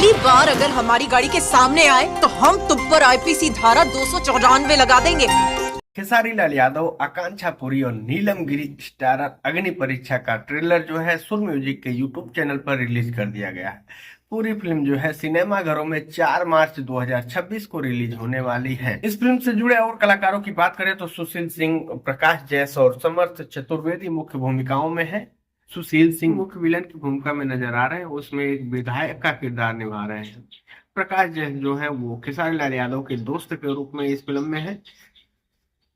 अगली बार अगर हमारी गाड़ी के सामने आए तो हम तुम पर आईपीसी धारा 294 लगा देंगे। खेसारी लाल यादव, आकांक्षा पुरी और नीलम गिरी स्टारर अग्नि परीक्षा का ट्रेलर जो है सुर म्यूजिक के यूट्यूब चैनल पर रिलीज कर दिया गया है। पूरी फिल्म जो है सिनेमाघरों में 4 मार्च 2026 को रिलीज होने वाली है। इस फिल्म से जुड़े और कलाकारों की बात करें तो सुशील सिंह, प्रकाश जैस और समर्थ चतुर्वेदी मुख्य भूमिकाओं में है। सुशील सिंह मुख्य विलन की भूमिका में नजर आ रहे हैं, उसमें एक विधायक का किरदार निभा रहे हैं। प्रकाश जैस जो है वो खेसारी लाल यादव के दोस्त के रूप में इस फिल्म में है।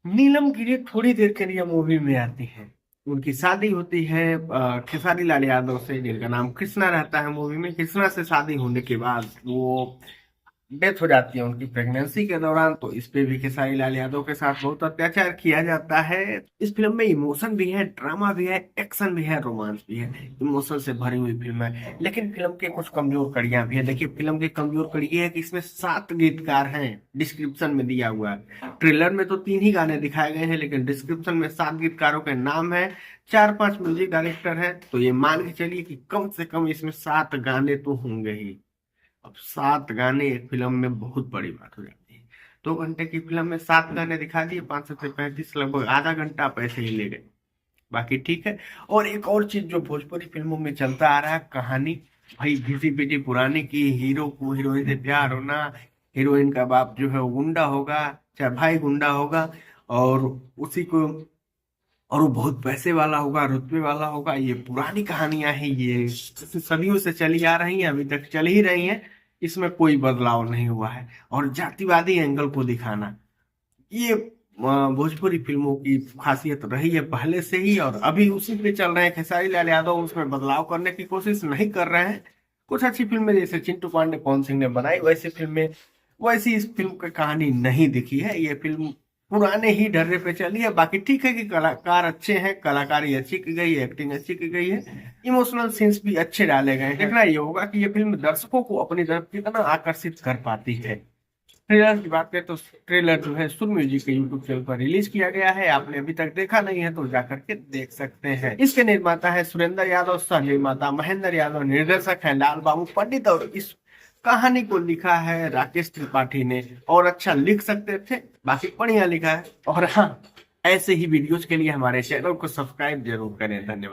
नीलम गिरी थोड़ी देर के लिए मूवी में आती है। उनकी शादी होती है खेसारी लाल यादव से, जिनका नाम कृष्णा रहता है मूवी में। कृष्णा से शादी होने के बाद वो डेथ हो जाती है उनकी प्रेगनेंसी के दौरान। तो इस पे भी खेसारी लाल यादव के साथ बहुत अत्याचार किया जाता है। इस फिल्म में इमोशन भी है, ड्रामा भी है, एक्शन भी है, रोमांस भी है। इमोशन से भरी हुई फिल्म है, लेकिन फिल्म के कुछ कमजोर कड़ियां भी है। देखिए, फिल्म की कमजोर कड़ी ये है कि इसमें 7 गीतकार हैं, डिस्क्रिप्शन में दिया हुआ है। ट्रेलर में तो 3 ही गाने दिखाए गए हैं, लेकिन डिस्क्रिप्शन में 7 गीतकारों के नाम है, 4-5 म्यूजिक डायरेक्टर है। तो ये मान के चलिए कि कम से कम इसमें 7 गाने तो होंगे ही। अब 7 गाने एक फिल्म में बहुत बड़ी बात हो जाती है। 2 घंटे की फिल्म में 7 गाने दिखा दिए, 5 से 35, लगभग आधा घंटा पैसे ही ले गए। बाकी ठीक है। और एक और चीज जो भोजपुरी फिल्मों में चलता आ रहा है, कहानी भाई घिसी पिटी पुरानी की। हीरो को हीरोइन से प्यार होना, हीरोइन का बाप जो है वो गुंडा होगा, चाहे भाई गुंडा होगा, और उसी को, और वो बहुत पैसे वाला होगा, रुतबे वाला होगा। ये पुरानी कहानियां हैं, ये सदियों से चली आ रही हैं, अभी तक चल ही रही हैं। इसमें कोई बदलाव नहीं हुआ है। और जातिवादी एंगल को दिखाना, ये भोजपुरी फिल्मों की खासियत रही है पहले से ही, और अभी उसी पे चल रहे हैं। खेसारी लाल यादव उसमें बदलाव करने की कोशिश नहीं कर रहे हैं। कुछ अच्छी फिल्में जैसे चिंटू पांडे पवन सिंह ने बनाई, वैसी फिल्में, वैसी इस फिल्म की कहानी नहीं दिखी है। ये फिल्म पुराने ही ढर्रे पे चली है। बाकी ठीक है कि कलाकार अच्छे हैं, कलाकारी अच्छी की गई है, एक्टिंग अच्छी की गई है, इमोशनल सीन्स भी अच्छे डाले गए हैं। देखना ये होगा कि ये फिल्म दर्शकों को अपनी तरफ कितना आकर्षित कर पाती है। ट्रेलर की बात करें तो ट्रेलर जो है सुर म्यूजिक के यूट्यूब चैनल पर रिलीज किया गया है। आपने अभी तक देखा नहीं है तो जाकर के देख सकते हैं। इसके निर्माता है सुरेंद्र यादव, सह निर्माता महेंद्र यादव, निर्देशक है लाल बाबू पंडित, और इस कहानी को लिखा है राकेश त्रिपाठी ने। और अच्छा लिख सकते थे, बाकी बढ़िया लिखा है। और हाँ, ऐसे ही वीडियोज के लिए हमारे चैनल को सब्सक्राइब जरूर करें। धन्यवाद।